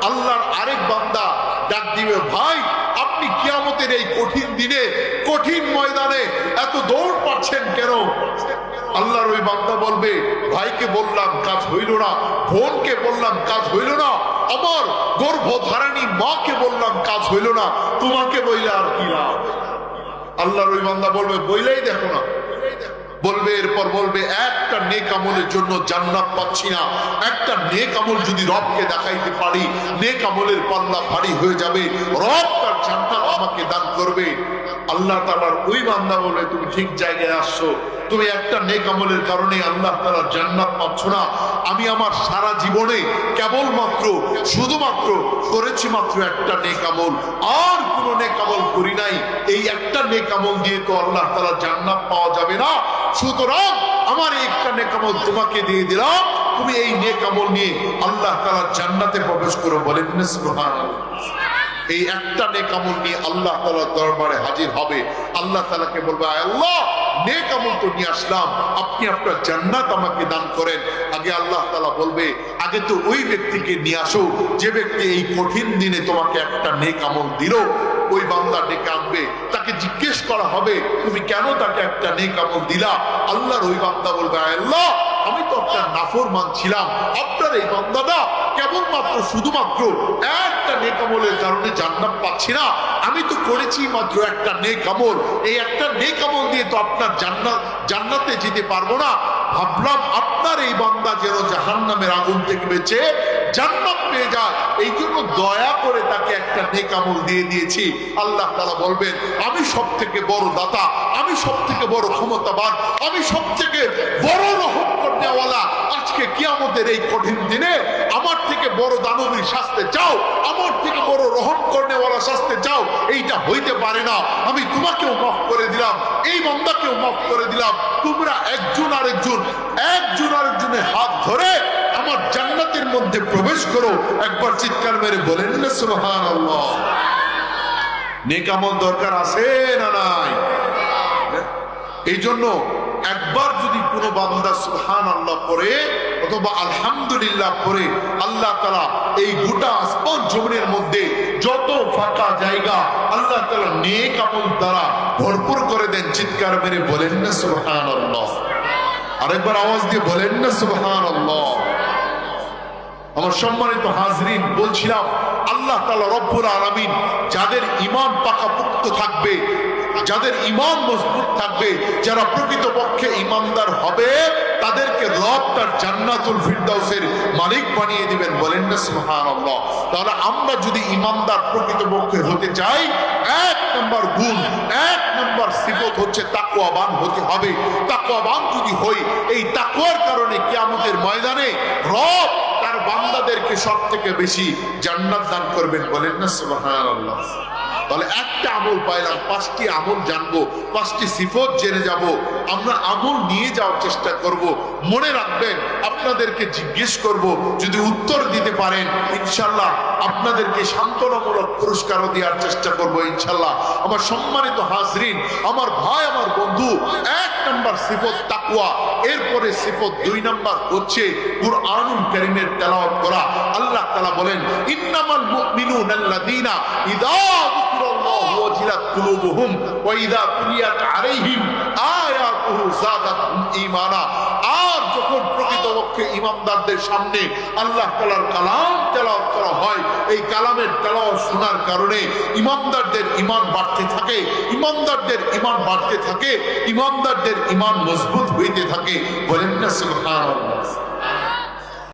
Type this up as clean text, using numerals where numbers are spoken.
আল্লাহর আরেক বান্দা ডাক দিবে, ভাই আপনি কিয়ামতের এই কঠিন দিনে কঠিন ময়দানে এত দৌড় পাচ্ছেন কেন? আল্লাহর ওই বান্দা বলবে, ভাইকে বললাম কাজ হইল না, বোনকে বললাম কাজ হইল না, আমার গর্ভধারিণী মাকে বললাম কাজ হইল না, তোমাকে বইলে আর কি লাভ? আল্লাহর ওই বান্দা বলবে, বইলেই দেখো না। বলবে, এরপর বলবে, একটা নেক আমলের জন্য জান্নাত পাচ্ছি না, একটা নেক আমল যদি রবকে দেখাইতে পারি, নেক আমলের পাল্লা ভারী হয়ে যাবে, রব তার জান্নাত আমাকে দান করবে। আল্লাহ তাআলার ওই বান্দা বলে, তুমি ঠিক জায়গায় আসছো, তুমি একটা নেক আমলের কারণে আল্লাহ তাআলার জান্নাত পাচ্ছ না। আমি আমার সারা জীবনে কেবলমাত্র শুধুমাত্র করেছি মাত্র একটা নেক আমল, আর কোনো নেক আমল করি নাই। এই একটা নেক আমল দিয়ে তো আল্লাহ তাআলার জান্নাত পাওয়া যাবে না। সুতরাং আমার এই একটা নেক আমল তোমাকে দিয়ে দিলাম, তুমি এই নেক আমল নিয়ে আল্লাহ তাআলার জান্নাতে প্রবেশ করো। বলেন না সুবহানাল্লাহ। এই একটা নেক আমল নিয়ে আল্লাহ তাআলার দরবারে হাজির হবে। আল্লাহ তাআলাকে বলবে, আল্লাহ নেক আমল তো নিয়ে আসলাম, আপনি আপনার জান্নাত আমাকে দান করেন। আগে আল্লাহ তাআলা বলবে, আগে তো ওই ব্যক্তিকে নিয়ে আসো যে ব্যক্তি এই কঠিন দিনে তোমাকে একটা নেক আমল দিল। ওই বান্দা ডেকে আনবে, তাকে জিজ্ঞেস করা হবে, তুমি কেন তাকে একটা নেক আমল দিলা? আল্লাহর ওই বান্দা বলবে, আল্লাহ আমি তো আপনার নাফরমান ছিলাম, আপনার এই বান্দাটা কেবলমাত্র শুধুমাত্র একটা নেক আমলের কারণে জান্নাত পাচ্ছি না। আমি তো করেছি মাত্র একটা নেক আমল, এই একটা নেক আমল দিয়ে তো আপনার জান্নাতে যেতে পারবো না। ভাবলাম আপনার এই বান্দা যেন জাহান্নামের আগুন থেকে বেঁচে জান্নাত পেয়ে যায়, এই জন্য দয়া করে তাকে একটা নেক আমল দিয়ে দিয়েছি। আল্লাহ তাআলা বলবেন, আমি সব থেকে বড় দাতা, আমি সব থেকে বড় ক্ষমতাবান, আমি সব থেকে বড় রহম করনেওয়ালা। আজকে কিয়ামতের এই কঠিন দিনে আমার থেকে বড় দানবীর শাস্তি চাও, আমার থেকে বড় রহম করনেওয়ালা শাস্তি চাও, এইটা হইতে পারে না। আমি তোমাকেও মাফ করে দিলাম, এই বান্দাকেও মাফ করে দিলাম। তোমরা একজন আরেকজনের হাত ধরে আমার জান্নাতের মধ্যে প্রবেশ করো। একবার চিৎকার মেরে বলেন না সুবহানাল্লাহ। নেক আমল দরকার আছে না নাই? এই জন্য একবার যদি কোনো বান্দা সুবহানাল্লাহ পড়ে অথবা আলহামদুলিল্লাহ পড়ে, আল্লাহ তাআলা এই গোটা আসমান জমিনের মধ্যে যত ফাঁকা জায়গা আল্লাহ তাআলা নেক আমল দ্বারা ভরপুর করে দেন। চিৎকার মেরে বলেন না সুবহানাল্লাহ। আরেকবার আওয়াজ দিয়ে বলেন না সুবহানাল্লাহ। আমার সম্মানিত হাজরিন, বলছিলাম আল্লাহ তাআলা রব্বুল আলামিন যাদের ঈমান পাকাপোক্ত থাকবে, যাদের ঈমান মজবুত থাকবে, যারা প্রকৃতপক্ষে ঈমানদার হবে, তাদেরকে রব তার জান্নাতুল ফিরদাউসের মালিক বানিয়ে দিবেন। বলেন না সুবহানাল্লাহ। তাহলে আমরা যদি ঈমানদার প্রকৃতপক্ষে হতে চাই, এক নম্বর গুণ, এক নম্বর সিফত হচ্ছে তাকওয়াবান হতে হবে। তাকওয়াবান যদি হই, এই তাকওয়ার কারণে কিয়ামতের ময়দানে রব তার বান্দাদেরকে সব থেকে বেশি জান্নাত দান করবেন। বলেন না সুবহানাল্লাহ। তাহলে একটা আমল পাইলাম, 5টি আমল জানবো, 5টি সিফত জেনে যাব। আমরা আমল নিয়ে যাওয়ার চেষ্টা করব। মনে রাখবেন, আপনাদেরকে জিজ্ঞেস করব, যদি উত্তর দিতে পারেন ইনশাআল্লাহ আপনাদেরকে সান্ত্বনামূলক পুরস্কারও দেওয়ার চেষ্টা করব ইনশাআল্লাহ। আমার সম্মানিত হাজরিন, আমার ভাই, আমার বন্ধু, 1 নম্বর সিফত তাকওয়া। এরপরে সিফত 2 নম্বর হচ্ছে কুরআনুল কারীমের তেলাওয়াত করা। আল্লাহ তাআলা বলেন, ইন্নামাল মুমিনুনাল্লাযীনা ইযা যুকিরাল্লাহু ওয়াজিলাত কুলুবুহুম ওয়া ইযা তুলিয়াত আলাইহিম আয়াতুহু যাদাতহুম ঈমানা। আর যখন প্রকৃতপক্ষে ঈমানদারদের সামনে আল্লাহ তাআলার কালাম তেলাওয়াত করা হয়, এই কালামের তেলাওয়াত শোনার কারণে ঈমানদারদের ঈমান বাড়তে থাকে, ঈমানদারদের ঈমান বাড়তে থাকে, ঈমানদারদের ঈমান মজবুত হইতে থাকে। বলেন না সুবহানাল্লাহ।